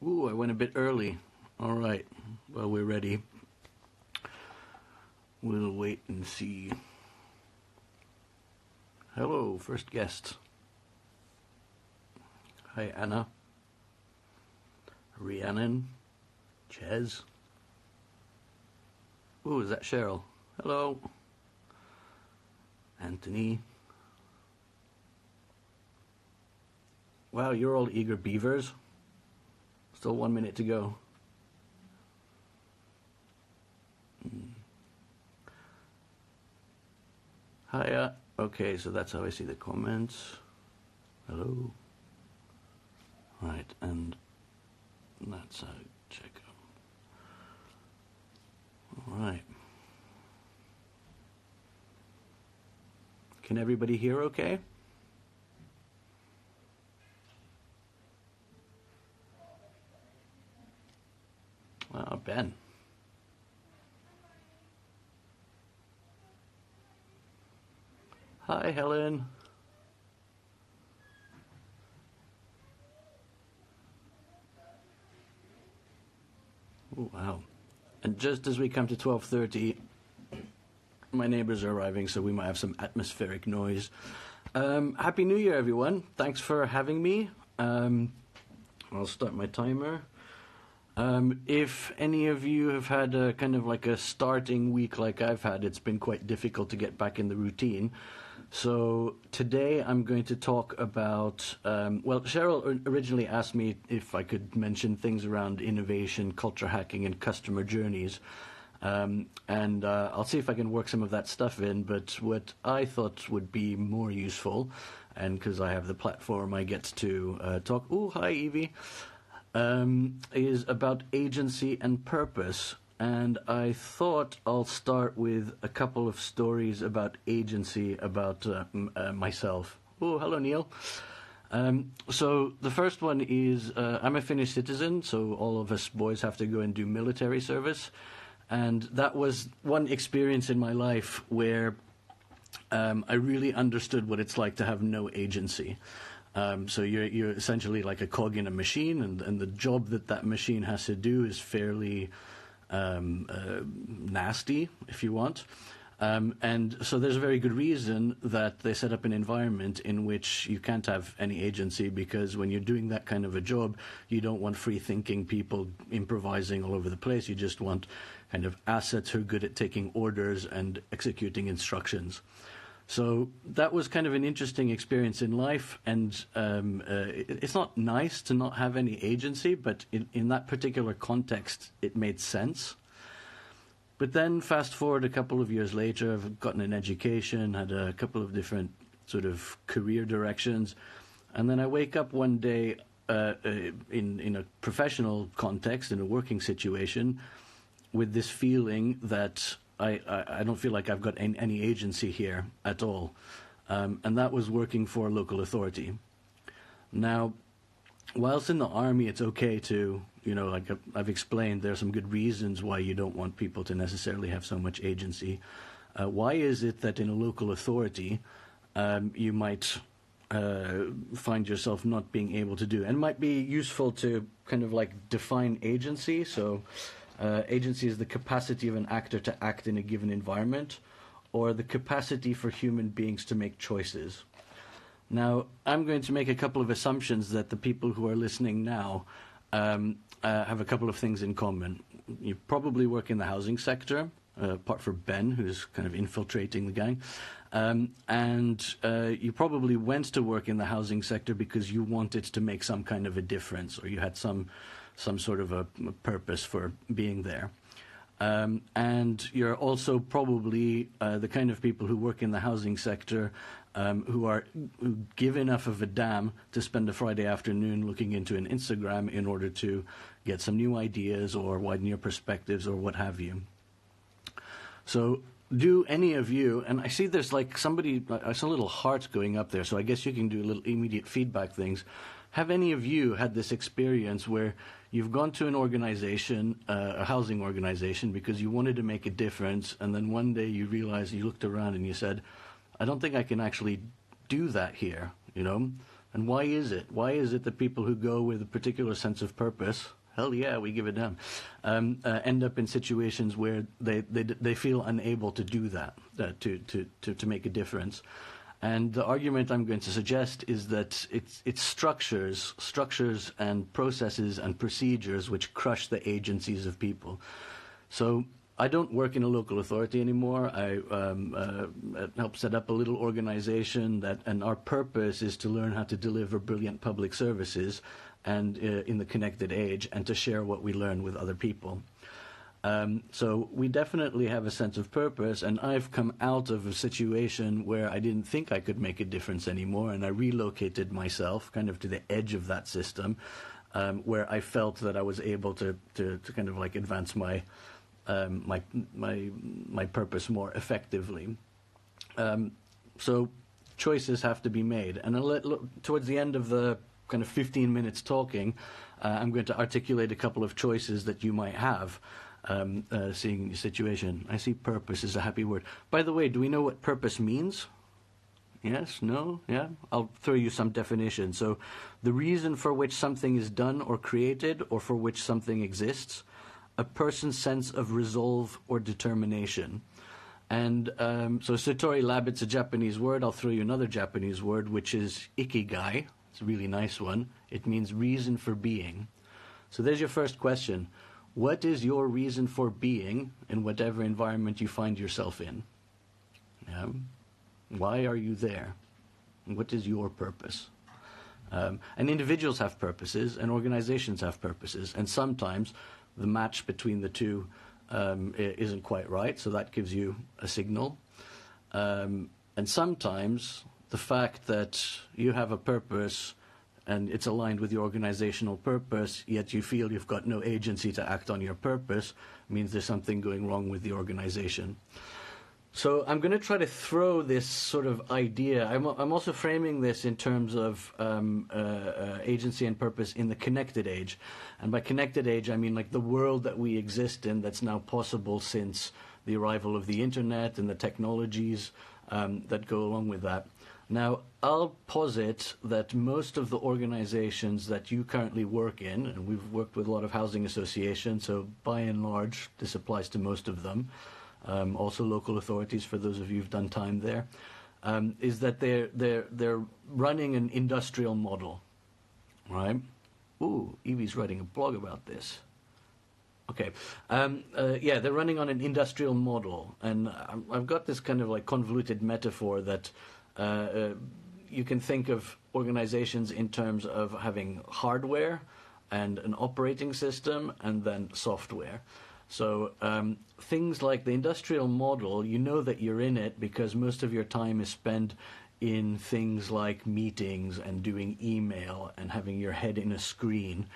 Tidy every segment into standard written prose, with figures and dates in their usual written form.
Ooh, I went a bit early. All right. Well, we're ready. We'll wait and see. Hello, first guest. Hi, Anna. Rhiannon. Ches. Ooh, is that Cheryl? Hello. Anthony. Wow, you're all eager beavers. Still 1 minute to go. Hiya. Okay, so that's how I see the comments. Hello. Right, and that's how I check them. All right. Can everybody hear okay? Ben. Hi, Helen. Oh, wow. And just as we come to 12:30, my neighbors are arriving, so we might have some atmospheric noise. Happy New Year, everyone. Thanks for having me. I'll start my timer. If any of you have had a kind of like a starting week like I've had, it's been quite difficult to get back in the routine. So today I'm going to talk about, well, Cheryl originally asked me if I could mention things around innovation, culture hacking, and customer journeys. And I'll see if I can work some of that stuff in, but what I thought would be more useful, and because I have the platform I get to talk, oh, hi Evie, is about agency and purpose. And I thought I'll start with a couple of stories about agency, about myself. Oh, hello, Neil. So the first one is I'm a Finnish citizen, so all of us boys have to go and do military service. And that was one experience in my life where I really understood what it's like to have no agency. So you're essentially like a cog in a machine, and the job that machine has to do is fairly nasty, if you want. And so there's a very good reason that they set up an environment in which you can't have any agency, because when you're doing that kind of a job, you don't want free-thinking people improvising all over the place. You just want kind of assets who are good at taking orders and executing instructions. So that was kind of an interesting experience in life, and it's not nice to not have any agency, but in that particular context, it made sense. But then fast forward a couple of years later, I've gotten an education, had a couple of different sort of career directions, and then I wake up one day in a professional context, in a working situation, with this feeling that I don't feel like I've got any agency here at all. And that was working for a local authority. Now, whilst in the army it's okay to, like I've explained, there are some good reasons why you don't want people to necessarily have so much agency. Why is it that in a local authority you might find yourself not being able to do? And it might be useful to kind of like define agency. So agency is the capacity of an actor to act in a given environment, or the capacity for human beings to make choices. Now, I'm going to make a couple of assumptions that the people who are listening now have a couple of things in common. You probably work in the housing sector, apart from Ben, who's kind of infiltrating the gang. And you probably went to work in the housing sector because you wanted to make some kind of a difference, or you had some sort of a purpose for being there. And you're also probably the kind of people who work in the housing sector who give enough of a damn to spend a Friday afternoon looking into an Instagram in order to get some new ideas or widen your perspectives or what have you. So do any of you, and I see there's like somebody, I saw a little heart going up there, so I guess you can do a little immediate feedback things. Have any of you had this experience where you've gone to an organization, a housing organization, because you wanted to make a difference, and then one day you realized, you looked around and you said, I don't think I can actually do that here, And why is it? Why is it that people who go with a particular sense of purpose, hell yeah, we give a damn, end up in situations where they feel unable to do that, to make a difference? And the argument I'm going to suggest is that it's structures and processes and procedures which crush the agencies of people. So I don't work in a local authority anymore. I help set up a little organization and our purpose is to learn how to deliver brilliant public services and in the connected age, and to share what we learn with other people. So we definitely have a sense of purpose, and I've come out of a situation where I didn't think I could make a difference anymore, and I relocated myself kind of to the edge of that system, where I felt that I was able to kind of like advance my purpose more effectively. So choices have to be made, and towards the end of the kind of 15 minutes talking, I'm going to articulate a couple of choices that you might have. Seeing the situation. I see purpose is a happy word. By the way, do we know what purpose means? Yes? No? Yeah? I'll throw you some definition. So, the reason for which something is done or created, or for which something exists, a person's sense of resolve or determination. And so Satori Labit's a Japanese word. I'll throw you another Japanese word, which is ikigai. It's a really nice one. It means reason for being. So there's your first question. What is your reason for being in whatever environment you find yourself in? Yeah. Why are you there? What is your purpose? And individuals have purposes, and organizations have purposes, and sometimes the match between the two isn't quite right, so that gives you a signal. And sometimes the fact that you have a purpose and it's aligned with your organizational purpose, yet you feel you've got no agency to act on your purpose, means there's something going wrong with the organization. So I'm going to try to throw this sort of idea. I'm also framing this in terms of agency and purpose in the connected age. And by connected age, I mean like the world that we exist in that's now possible since the arrival of the internet and the technologies that go along with that. Now, I'll posit that most of the organizations that you currently work in, and we've worked with a lot of housing associations, so by and large, this applies to most of them, also local authorities for those of you who've done time there, is that they're running an industrial model, right? Ooh, Evie's writing a blog about this. Okay, yeah, they're running on an industrial model, and I've got this kind of like convoluted metaphor that you can think of organizations in terms of having hardware and an operating system and then software. So things like the industrial model, you know that you're in it because most of your time is spent in things like meetings and doing email and having your head in a screen.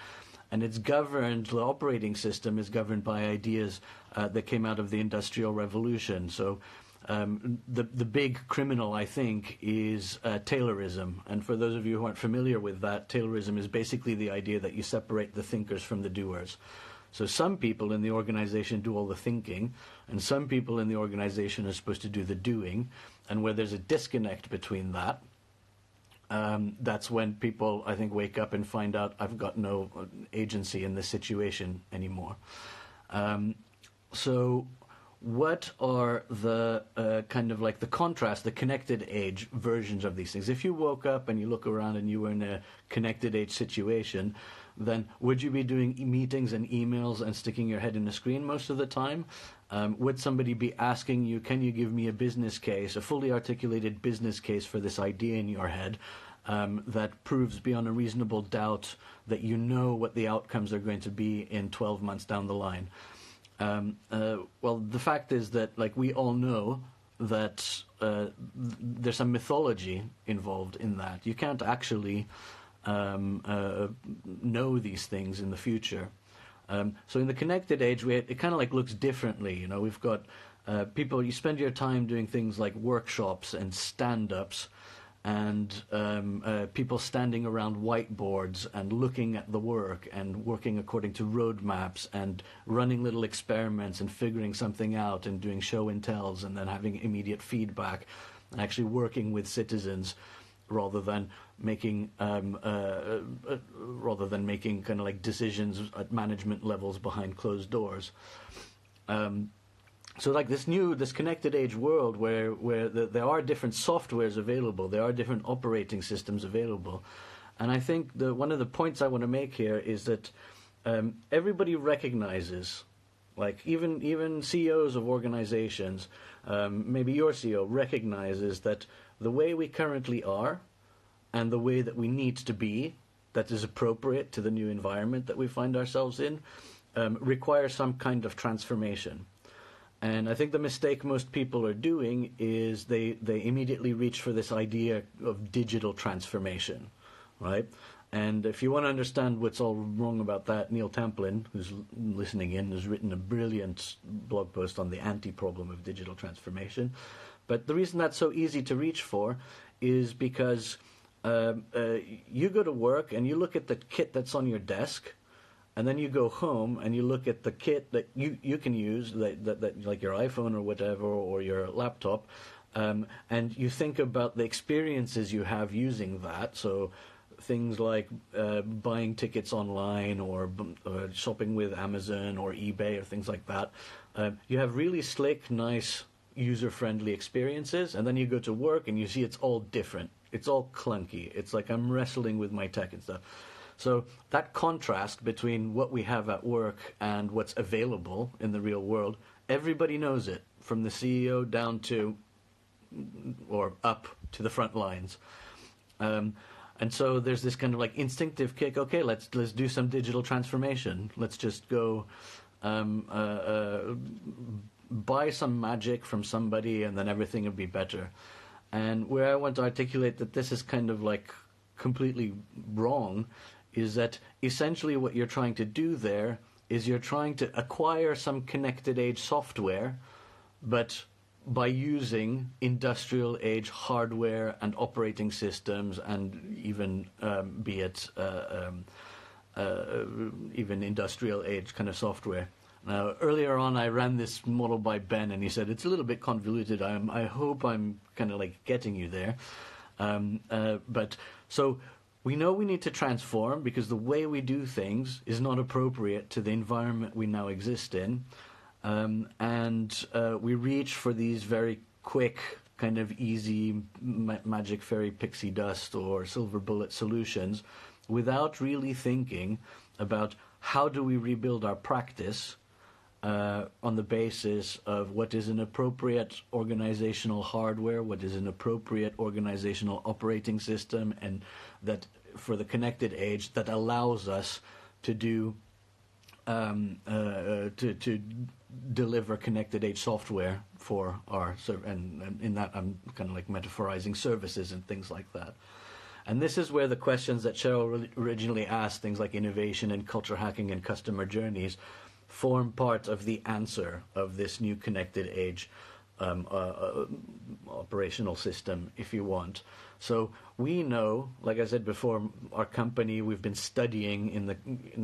And it's governed, the operating system is governed by ideas that came out of the Industrial Revolution. So the big criminal, I think, is Taylorism. And for those of you who aren't familiar with that, Taylorism is basically the idea that you separate the thinkers from the doers. So some people in the organization do all the thinking, and some people in the organization are supposed to do the doing. And where there's a disconnect between that, that's when people, I think, wake up and find out I've got no agency in this situation anymore. So what are the kind of like the contrast, the connected age versions of these things? If you woke up and you look around and you were in a connected age situation, then would you be doing meetings and emails and sticking your head in a screen most of the time? Would somebody be asking you, can you give me a business case, a fully articulated business case for this idea in your head that proves beyond a reasonable doubt that you know what the outcomes are going to be in 12 months down the line? Well, the fact is that, like, we all know that there's some mythology involved in that. You can't actually know these things in the future. So in the connected age, it kind of like looks differently. You know, we've got people, you spend your time doing things like workshops and stand-ups, and people standing around whiteboards and looking at the work and working according to roadmaps and running little experiments and figuring something out and doing show and tells and then having immediate feedback and actually working with citizens rather than making kind of like decisions at management levels behind closed doors. So like this connected age world where there are different softwares available, there are different operating systems available, and I think one of the points I want to make here is that everybody recognizes, like even CEOs of organizations, maybe your CEO recognizes that the way we currently are and the way that we need to be, that is appropriate to the new environment that we find ourselves in, requires some kind of transformation. And I think the mistake most people are doing is they immediately reach for this idea of digital transformation, right? And if you want to understand what's all wrong about that, Neil Templin, who's listening in, has written a brilliant blog post on the anti-problem of digital transformation. But the reason that's so easy to reach for is because you go to work and you look at the kit that's on your desk, and then you go home and you look at the kit that you can use, that like your iPhone or whatever, or your laptop, and you think about the experiences you have using that. So things like buying tickets online or shopping with Amazon or eBay or things like that. You have really slick, nice, user-friendly experiences, and then you go to work and you see it's all different. It's all clunky. It's like I'm wrestling with my tech and stuff. So that contrast between what we have at work and what's available in the real world, everybody knows it, from the CEO down to, or up to the front lines. And so there's this kind of like instinctive kick, okay, let's do some digital transformation. Let's just go buy some magic from somebody and then everything will be better. And where I want to articulate that this is kind of like completely wrong is that essentially what you're trying to do there is you're trying to acquire some connected age software, but by using industrial age hardware and operating systems and even be it even industrial age kind of software. Now, earlier on, I ran this model by Ben, and he said, it's a little bit convoluted. I hope I'm kind of like getting you there. But so we know we need to transform because the way we do things is not appropriate to the environment we now exist in. And we reach for these very quick, kind of easy magic fairy pixie dust or silver bullet solutions without really thinking about how do we rebuild our practice on the basis of what is an appropriate organizational hardware, what is an appropriate organizational operating system, and that for the connected age that allows us to do to deliver connected age software for our and in that I'm kind of like metaphorizing services and things like that. And this is where the questions that Cheryl originally asked, things like innovation and culture hacking and customer journeys, form part of the answer of this new connected age operational system, if you want. So we know, like I said before, our company, we've been studying in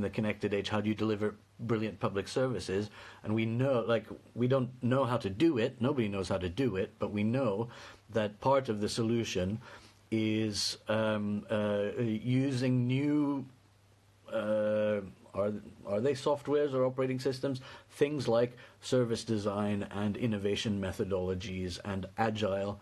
the connected age, how do you deliver brilliant public services, and we know, like, we don't know how to do it, nobody knows how to do it, but we know that part of the solution is using new are they softwares or operating systems? Things like service design and innovation methodologies and agile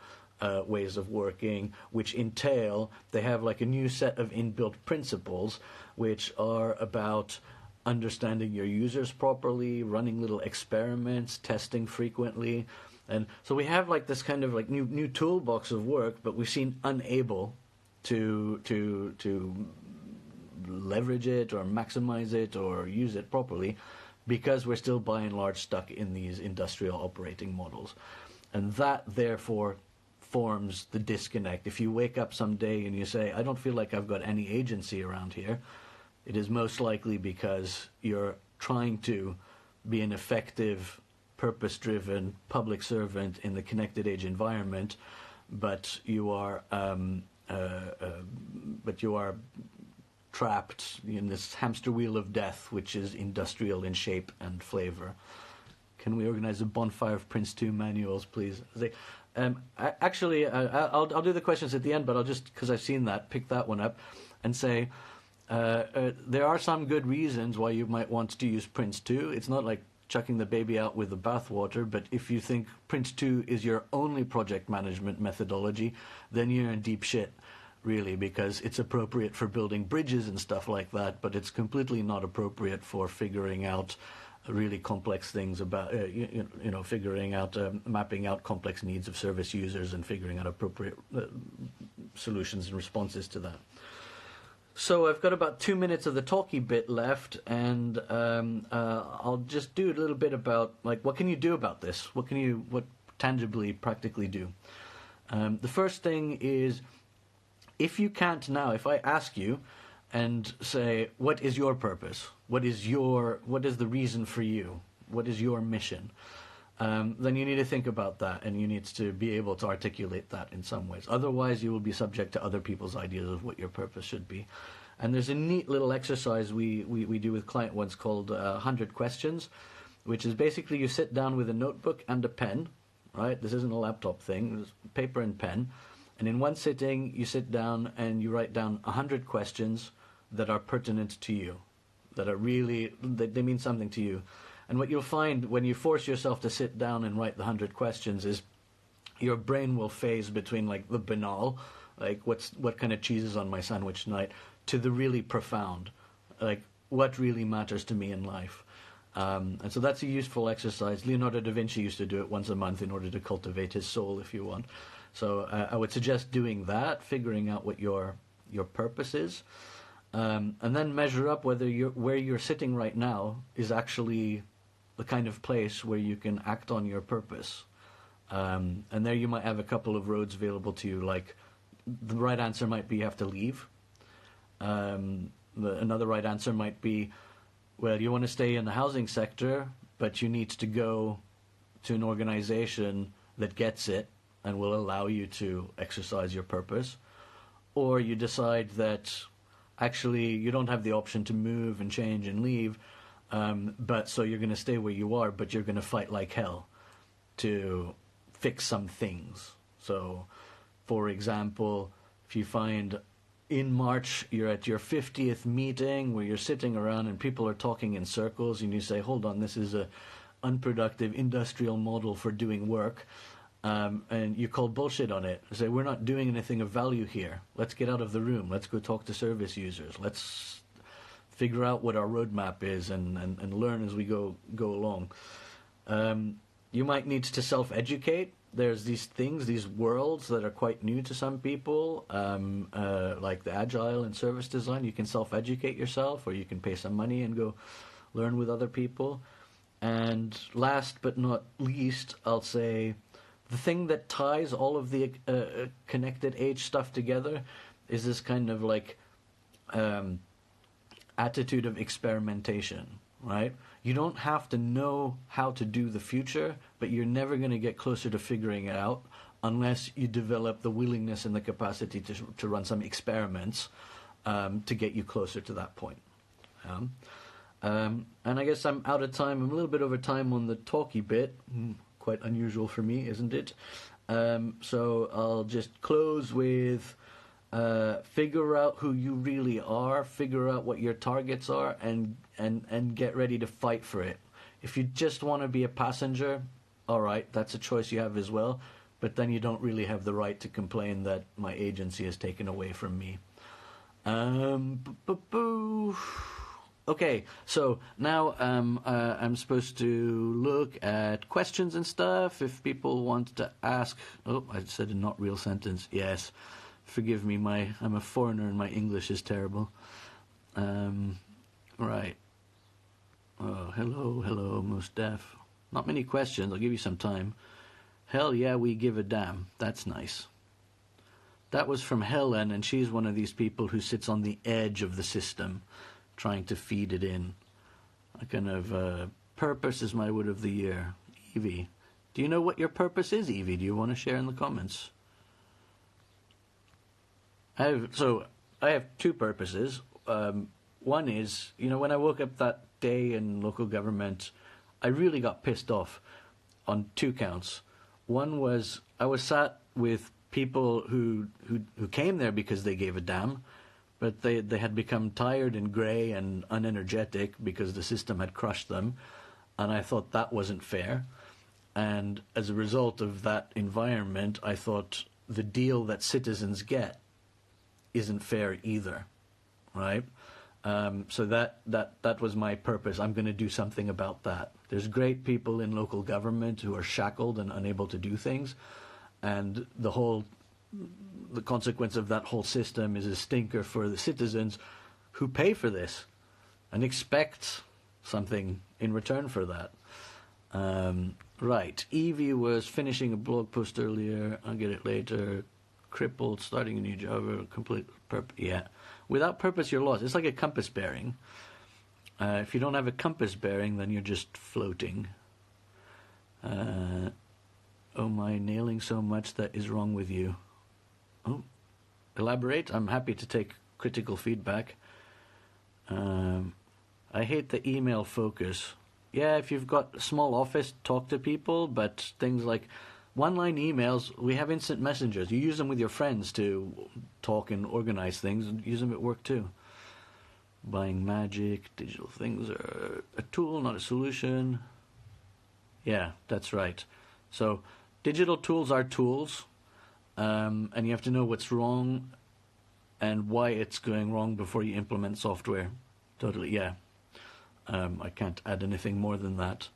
ways of working, which entail, they have like a new set of inbuilt principles which are about understanding your users properly, running little experiments, testing frequently. And so we have like this kind of like new toolbox of work, but we seem unable to leverage it or maximize it or use it properly because we're still by and large stuck in these industrial operating models. And that therefore forms the disconnect. If you wake up someday and you say, I don't feel like I've got any agency around here, it is most likely because you're trying to be an effective, purpose-driven public servant in the connected age environment, but you are trapped in this hamster wheel of death, which is industrial in shape and flavor. Can we organize a bonfire of Prince 2 manuals, please? I'll do the questions at the end, but I'll just, because I've seen that, pick that one up and say there are some good reasons why you might want to use Prince 2. It's not like chucking the baby out with the bathwater, but if you think Prince 2 is your only project management methodology, then you're in deep shit, really, because it's appropriate for building bridges and stuff like that, but it's completely not appropriate for figuring out really complex things about, figuring out, mapping out complex needs of service users and figuring out appropriate solutions and responses to that. So I've got about 2 minutes of the talky bit left, and I'll just do a little bit about, like, what can you do about this? What tangibly, practically do? The first thing is, if you can't now, if I ask you and say, what is your purpose? What is the reason for you? What is your mission? Then you need to think about that, and you need to be able to articulate that in some ways. Otherwise, you will be subject to other people's ideas of what your purpose should be. And there's a neat little exercise we do with client ones called 100 Questions, which is basically you sit down with a notebook and a pen, right? This isn't a laptop thing. It's paper and pen. And in one sitting, you sit down and you write down 100 questions that are pertinent to you, that are really, they mean something to you. And what you'll find when you force yourself to sit down and write the 100 questions is your brain will phase between, like, the banal, like what kind of cheese is on my sandwich tonight, to the really profound, like what really matters to me in life. And so that's a useful exercise. Leonardo da Vinci used to do it once a month in order to cultivate his soul, if you want. So I would suggest doing that, figuring out what your purpose is. And then measure up whether where you're sitting right now is actually the kind of place where you can act on your purpose. And there you might have a couple of roads available to you, like the right answer might be you have to leave. Another right answer might be, well, you want to stay in the housing sector, but you need to go to an organization that gets it and will allow you to exercise your purpose. Or you decide that actually you don't have the option to move and change and leave, but so you're going to stay where you are, but you're going to fight like hell to fix some things. So, for example, if you find in March you're at your 50th meeting where you're sitting around and people are talking in circles, and you say, hold on, this is a unproductive industrial model for doing work, and you call bullshit on it. You say, we're not doing anything of value here. Let's get out of the room. Let's go talk to service users. Let's figure out what our roadmap is and learn as we go along. You might need to self-educate. There's these things, these worlds that are quite new to some people, like the agile and service design. You can self-educate yourself, or you can pay some money and go learn with other people. And last but not least, I'll say the thing that ties all of the connected age stuff together is this kind of like attitude of experimentation, right? You don't have to know how to do the future, but you're never going to get closer to figuring it out unless you develop the willingness and the capacity to run some experiments to get you closer to that point. And I guess I'm out of time. I'm a little bit over time on the talky bit. Quite unusual for me, isn't it? So I'll just close with figure out who you really are, figure out what your targets are, and get ready to fight for it. If you just want to be a passenger, all right, that's a choice you have as well, but then you don't really have the right to complain that my agency is taken away from me. Okay, so now I'm supposed to look at questions and stuff. If people want to ask... Oh, I said a not real sentence. Yes. Forgive me, I'm a foreigner and my English is terrible. Right. Oh, hello, most deaf. Not many questions, I'll give you some time. Hell yeah, we give a damn. That's nice. That was from Helen, and she's one of these people who sits on the edge of the system, trying to feed it in. A kind of purpose is my word of the year. Evie, do you know what your purpose is, Evie? Do you want to share in the comments? I have two purposes. One is, when I woke up that day in local government, I really got pissed off on two counts. One was I was sat with people who came there because they gave a damn, but they had become tired and grey and unenergetic because the system had crushed them, and I thought that wasn't fair. And as a result of that environment, I thought the deal that citizens get isn't fair either, right? So that was my purpose. I'm going to do something about that. There's great people in local government who are shackled and unable to do things, and the consequence of that whole system is a stinker for the citizens who pay for this and expect something in return for that. Right. Evie was finishing a blog post earlier. I'll get it later. Crippled, starting a new job, complete purpose. Yeah. Without purpose, you're lost. It's like a compass bearing. If you don't have a compass bearing, then you're just floating. Oh, my nailing so much that is wrong with you. Oh, elaborate. I'm happy to take critical feedback. I hate the email focus. Yeah, if you've got a small office, talk to people, but things like one-line emails, we have instant messengers. You use them with your friends to talk and organize things, and use them at work too. Buying magic, digital things are a tool, not a solution. Yeah, that's right. So digital tools are tools, and you have to know what's wrong and why it's going wrong before you implement software. Totally, yeah. I can't add anything more than that.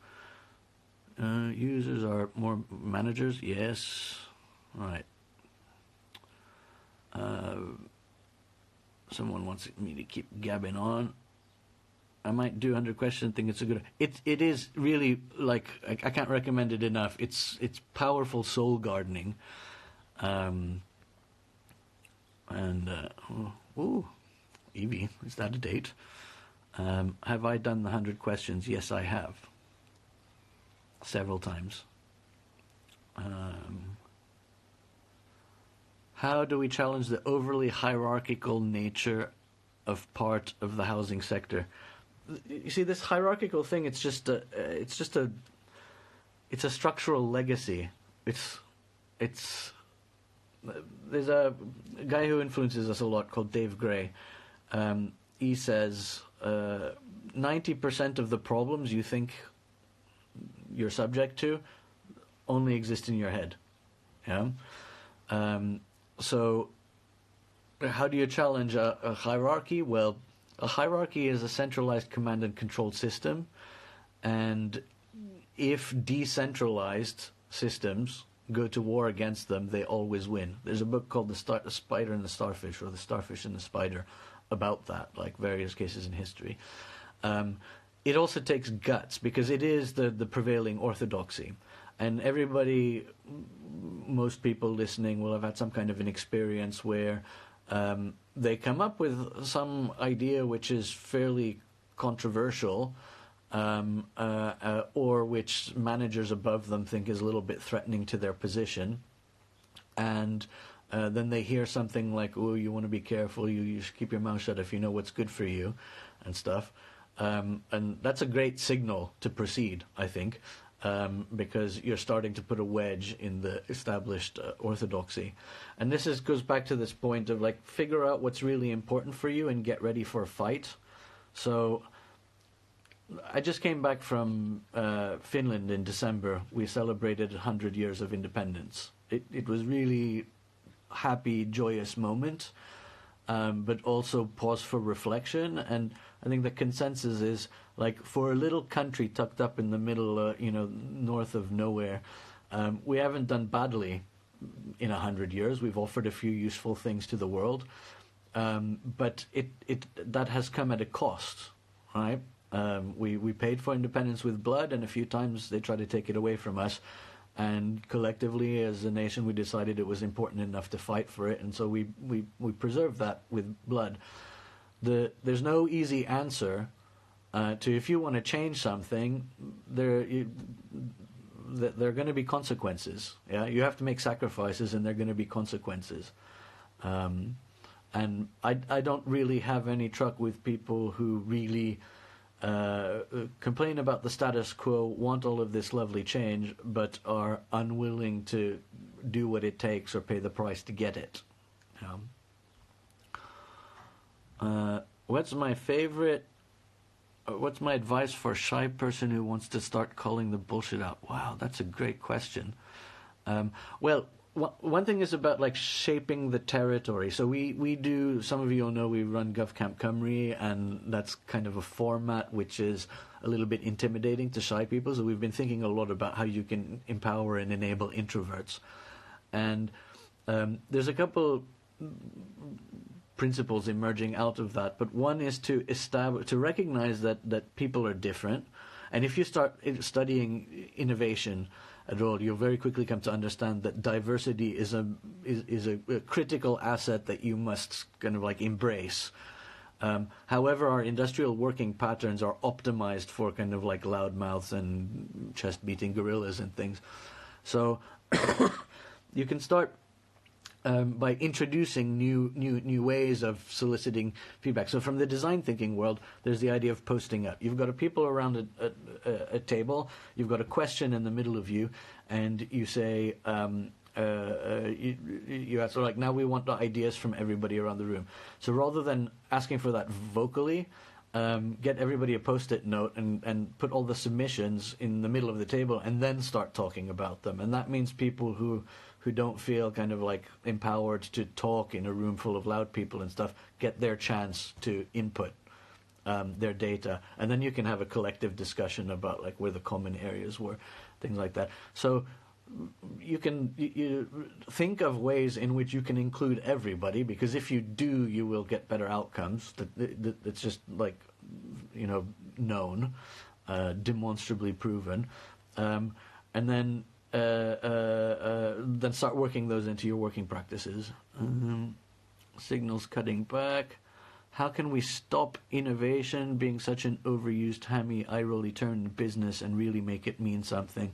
Users are more managers, yes. All right. Someone wants me to keep gabbing on. I might do 100 questions. Think it's a good. It is really like I can't recommend it enough. It's powerful soul gardening. Evie, is that a date? Have I done the 100 questions? Yes, I have. Several times. How do we challenge the overly hierarchical nature of part of the housing sector? You see, this hierarchical thing, it's a structural legacy. There's a guy who influences us a lot called Dave Gray. He says 90% of the problems you think you're subject to only exist in your head. Yeah. So how do you challenge a hierarchy? Well, a hierarchy is a centralized command and control system, and if decentralized systems go to war against them, they always win. There's a book called The Spider and the Starfish, or The Starfish and the Spider, about that, like various cases in history. It also takes guts, because it is the prevailing orthodoxy. And everybody, most people listening will have had some kind of an experience where they come up with some idea which is fairly controversial, or which managers above them think is a little bit threatening to their position. And then they hear something like, oh, you want to be careful, you should keep your mouth shut if you know what's good for you, and stuff. And that's a great signal to proceed, I think, because you're starting to put a wedge in the established orthodoxy. And this goes back to this point of, like, figure out what's really important for you and get ready for a fight. So I just came back from Finland in December. We celebrated 100 years of independence. It was really happy, joyous moment, but also pause for reflection. And I think the consensus is, like, for a little country tucked up in the middle, north of nowhere, we haven't done badly in 100 years. We've offered a few useful things to the world, but that has come at a cost, right? We paid for independence with blood, and a few times they tried to take it away from us. And collectively, as a nation, we decided it was important enough to fight for it, and so we preserved that with blood. There's no easy answer to, if you want to change something, there are going to be consequences. Yeah, you have to make sacrifices, and there are going to be consequences. And I don't really have any truck with people who really complain about the status quo, want all of this lovely change, but are unwilling to do what it takes or pay the price to get it. What's my favorite? What's my advice for a shy person who wants to start calling the bullshit out? Wow, that's a great question. Well, one thing is about like shaping the territory. So we do, some of you all know we run GovCamp Cymru, and that's kind of a format which is a little bit intimidating to shy people. So we've been thinking a lot about how you can empower and enable introverts. And there's a couple principles emerging out of that, but one is to recognize that people are different. And if you start studying innovation at all, you'll very quickly come to understand that diversity is a critical asset that you must kind of like embrace. However, our industrial working patterns are optimized for kind of like loudmouths and chest-beating gorillas and things. So you can start by introducing new ways of soliciting feedback. So from the design thinking world, there's the idea of posting up. You've got people around a table, you've got a question in the middle of you, and you say, you ask, like, now we want the ideas from everybody around the room. So rather than asking for that vocally, get everybody a post-it note and put all the submissions in the middle of the table and then start talking about them. And that means people who don't feel kind of like empowered to talk in a room full of loud people and stuff get their chance to input their data. And then you can have a collective discussion about like where the common areas were, things like that. So you think of ways in which you can include everybody, because if you do, you will get better outcomes. It's just like, known, demonstrably proven. And then start working those into your working practices. Signals cutting back. How can we stop innovation being such an overused, hammy, eye-rolly term in business and really make it mean something?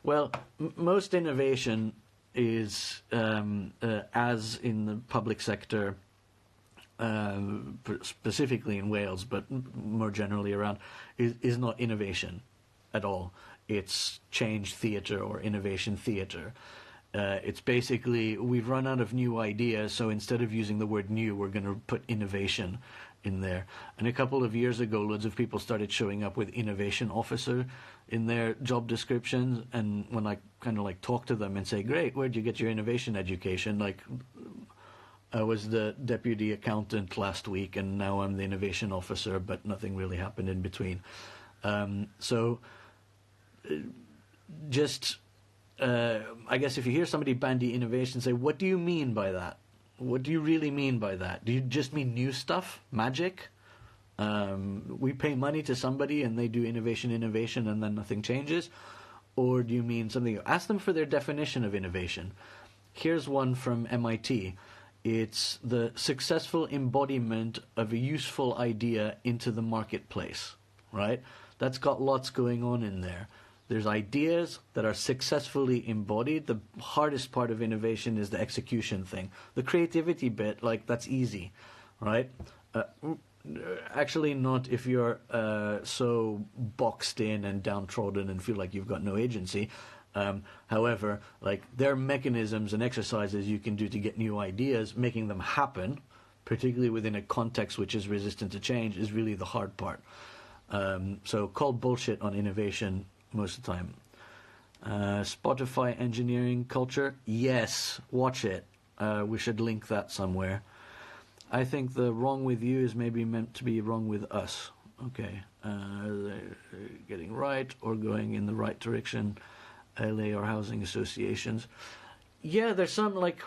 Well, most innovation is, as in the public sector, specifically in Wales, but more generally around, is not innovation at all. It's change theatre or innovation theatre. It's basically, we've run out of new ideas, so instead of using the word new, we're going to put innovation in there. And a couple of years ago, loads of people started showing up with innovation officer in their job descriptions, and when I kind of like talk to them and say, great, where'd you get your innovation education? Like, I was the deputy accountant last week, and now I'm the innovation officer, but nothing really happened in between. I guess if you hear somebody bandy innovation, say, what do you mean by that? What do you really mean by that? Do you just mean new stuff? Magic? We pay money to somebody and they do innovation, and then nothing changes? Or do you mean something? Ask them for their definition of innovation. Here's one from MIT. It's the successful embodiment of a useful idea into the marketplace, right? That's got lots going on in there. There's ideas that are successfully embodied. The hardest part of innovation is the execution thing. The creativity bit, like, that's easy, right? Actually not if you're so boxed in and downtrodden and feel like you've got no agency. However, like, there are mechanisms and exercises you can do to get new ideas. Making them happen, particularly within a context which is resistant to change, is really the hard part. So call bullshit on innovation most of the time. Spotify engineering culture, yes, watch it. We should link that somewhere. I think the wrong with you is maybe meant to be wrong with us. Okay, getting right or going in the right direction. LA or housing associations. Yeah, there's some, like,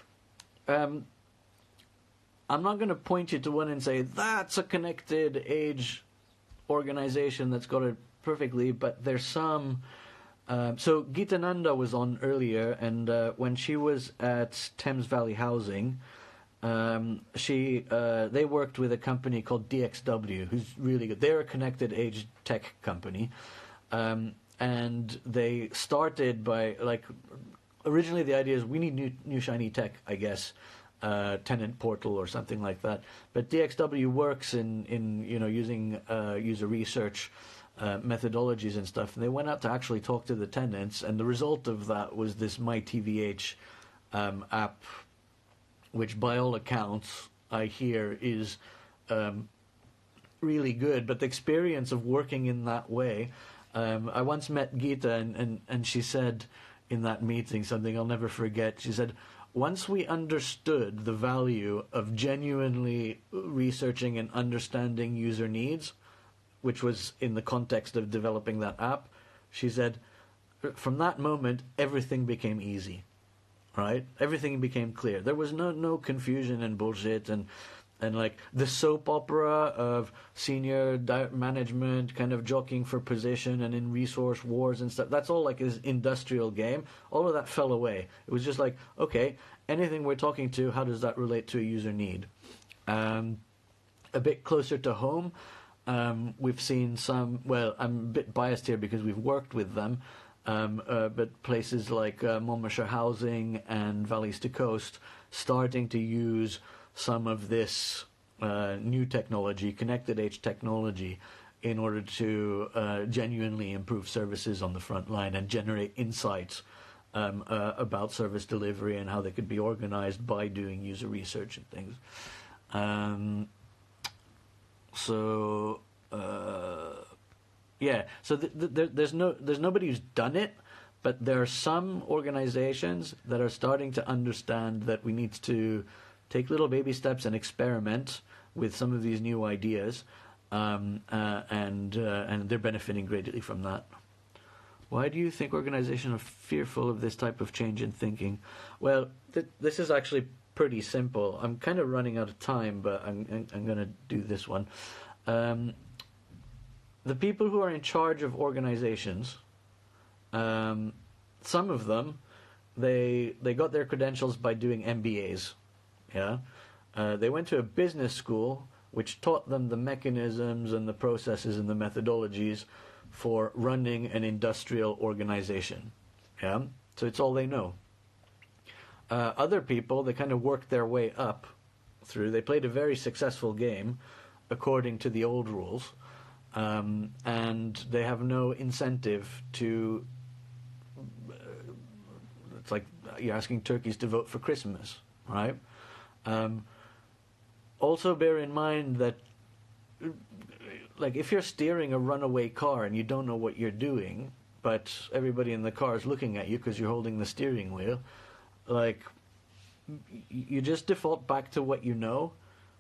I'm not going to point you to one and say that's a connected age organization that's got it perfectly, but there's some. So Gitananda was on earlier, and when she was at Thames Valley Housing, they worked with a company called DXW, who's really good. They're a connected age tech company, and they started by, like, originally the idea is we need new shiny tech, I guess. tenant portal or something like that. But DXW works in using user research methodologies and stuff. And they went out to actually talk to the tenants, and the result of that was this MyTVH app, which by all accounts I hear is really good. But the experience of working in that way, I once met Gita, and she said in that meeting something I'll never forget. She said, once we understood the value of genuinely researching and understanding user needs, which was in the context of developing that app, she said, from that moment, everything became easy, right? Everything became clear. There was no confusion and bullshit and like the soap opera of senior management kind of jockeying for position and in resource wars and stuff. That's all like this industrial game. All of that fell away. It was just like, okay, anything we're talking to, how does that relate to a user need? A bit closer to home, we've seen some, well, I'm a bit biased here because we've worked with them, but places like Monmouthshire Housing and Valleys to Coast starting to use some of this new technology, connected age technology, in order to genuinely improve services on the front line and generate insights about service delivery and how they could be organized by doing user research and things. So there's nobody who's done it, but there are some organizations that are starting to understand that we need to take little baby steps and experiment with some of these new ideas, and they're benefiting greatly from that. Why do you think organizations are fearful of this type of change in thinking? Well, this is actually pretty simple. I'm kind of running out of time, but I'm going to do this one. The people who are in charge of organizations, some of them, they got their credentials by doing MBAs. Yeah, they went to a business school which taught them the mechanisms and the processes and the methodologies for running an industrial organization. Yeah, so it's all they know. Other people, they kind of worked their way up through. They played a very successful game according to the old rules, and they have no incentive to. It's like you're asking turkeys to vote for Christmas, right? Also bear in mind that, like, if you're steering a runaway car and you don't know what you're doing, but everybody in the car is looking at you because you're holding the steering wheel, like, you just default back to what you know,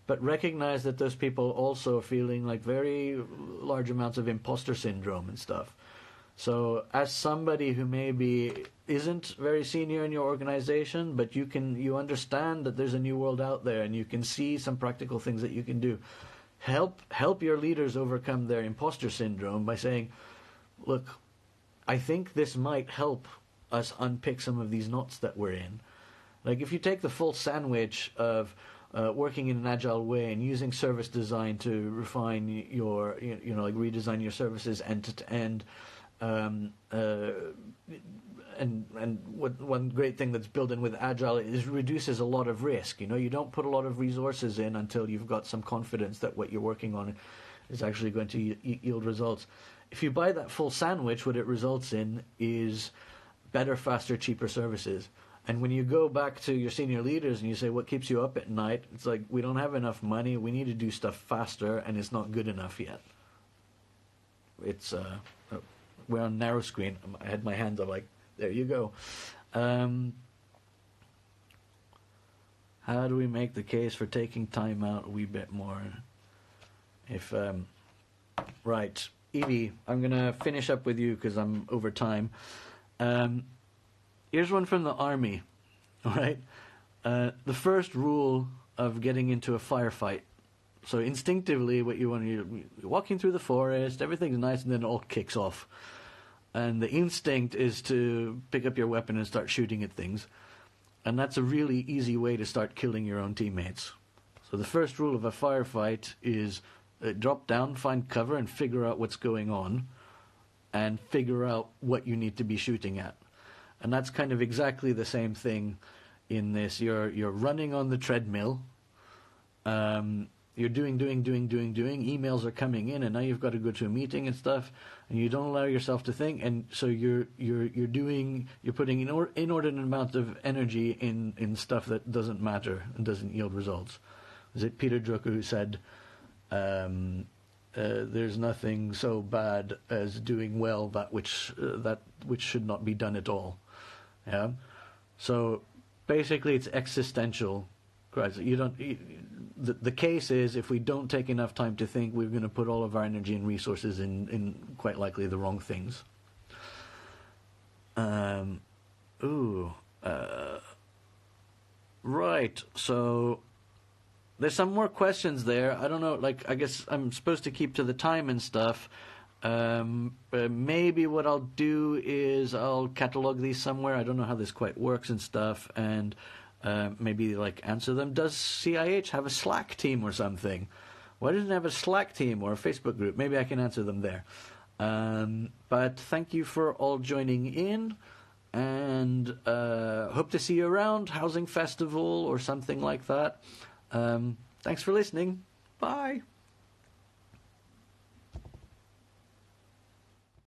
but recognize that those people also are feeling like very large amounts of imposter syndrome and stuff. So as somebody who maybe isn't very senior in your organization, but you understand that there's a new world out there and you can see some practical things that you can do, help your leaders overcome their imposter syndrome by saying, look, I think this might help us unpick some of these knots that we're in. Like if you take the full sandwich of working in an agile way and using service design to refine your, like redesign your services end to end, and one great thing that's built in with agile is reduces a lot of risk. You don't put a lot of resources in until you've got some confidence that what you're working on is actually going to yield results. If you buy that full sandwich, what it results in is better, faster, cheaper services. And when you go back to your senior leaders and you say, what keeps you up at night? It's like, we don't have enough money, we need to do stuff faster, and it's not good enough yet. It's we're on narrow screen. I had my hands up like, there you go. How do we make the case for taking time out a wee bit more? Right. Evie, I'm going to finish up with you because I'm over time. Here's one from the army. All right. The first rule of getting into a firefight. So instinctively, what you want to do, you're walking through the forest, everything's nice, and then it all kicks off. And the instinct is to pick up your weapon and start shooting at things. And that's a really easy way to start killing your own teammates. So the first rule of a firefight is drop down, find cover, and figure out what's going on. And figure out what you need to be shooting at. And that's kind of exactly the same thing in this. You're running on the treadmill. You're doing. Emails are coming in, and now you've got to go to a meeting and stuff, and you don't allow yourself to think, and so you're putting an inordinate amount of energy in stuff that doesn't matter and doesn't yield results. Was it Peter Drucker who said, "There's nothing so bad as doing well that which should not be done at all." Yeah. So basically, it's existential. The case is, if we don't take enough time to think, we're going to put all of our energy and resources in quite likely the wrong things. Right. So there's some more questions there. I don't know. I guess I'm supposed to keep to the time and stuff. But maybe what I'll do is I'll catalog these somewhere. I don't know how this quite works and stuff, and maybe answer them. Does CIH have a Slack team or something? Why doesn't it have a Slack team or a Facebook group? Maybe I can answer them there. But thank you for all joining in, and hope to see you around Housing Festival or something like that. Thanks for listening. Bye.